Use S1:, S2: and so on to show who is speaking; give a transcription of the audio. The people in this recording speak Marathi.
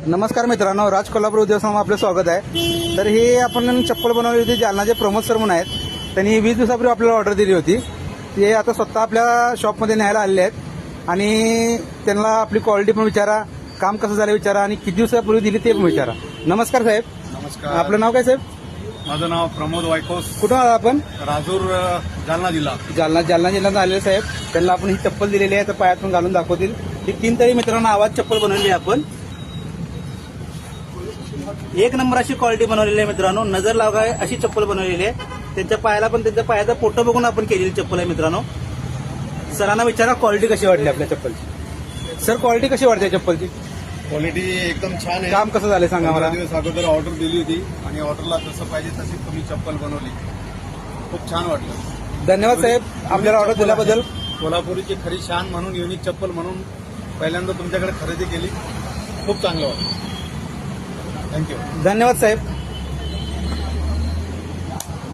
S1: नमस्कार मित्रांनो, राज कोल्हापूर उद्योगसमूह आपलं स्वागत आहे. तर हे आपण चप्पल बनवली होती. जालनाचे प्रमोद सर म्हणून आहेत. त्यांनी 20 दिवसापूर्वी आपल्याला ऑर्डर दिली होती. ते आता स्वतः आपल्या शॉपमध्ये न्यायला आलेले आहेत आणि त्यांना आपली क्वालिटी पण विचारा, काम कसं झालं विचारा आणि किती दिवसापूर्वी दिली ते पण विचारा. नमस्कार साहेब.
S2: नमस्कार.
S1: आपलं नाव काय साहेब?
S2: माझं नाव प्रमोद वायकोस,
S1: कुठून आला आपण?
S2: राजूर, जालना जिल्हा.
S1: जालना जिल्ह्यात आलेले साहेब. त्यांना आपण ही चप्पल दिलेली आहे, तर पायातून घालून दाखवतील. ही 3 तरी मित्रांनो आवाज चप्पल बनवली आहे आपण. एक नंबर अशी क्वालिटी बनवलेली आहे मित्रांनो. नजर लागाय अशी चप्पल बनवलेली आहे. त्यांच्या पायाला पण त्यांच्या पायाचा फोटो बघून आपण केलेली चप्पल आहे मित्रांनो. सरांना विचारा क्वालिटी कशी वाटली आपल्या चप्पलची. सर क्वालिटी कशी वाटते चप्पलची?
S2: क्वालिटी एकदम छान आहे.
S1: काम कसं झालं सांगा मला.
S2: 15 दिवस अगोदर ऑर्डर दिली होती आणि ऑर्डरला जसं पाहिजे तशी तुम्ही चप्पल बनवली. खूप छान वाटलं.
S1: धन्यवाद साहेब आपल्याला ऑर्डर दिल्याबद्दल.
S2: कोल्हापुरीची खरी शान म्हणून, युनिक चप्पल म्हणून पहिल्यांदा तुमच्याकडे खरेदी केली. खूप चांगलं वाटलं. थँक्यू.
S1: धन्यवाद साहेब.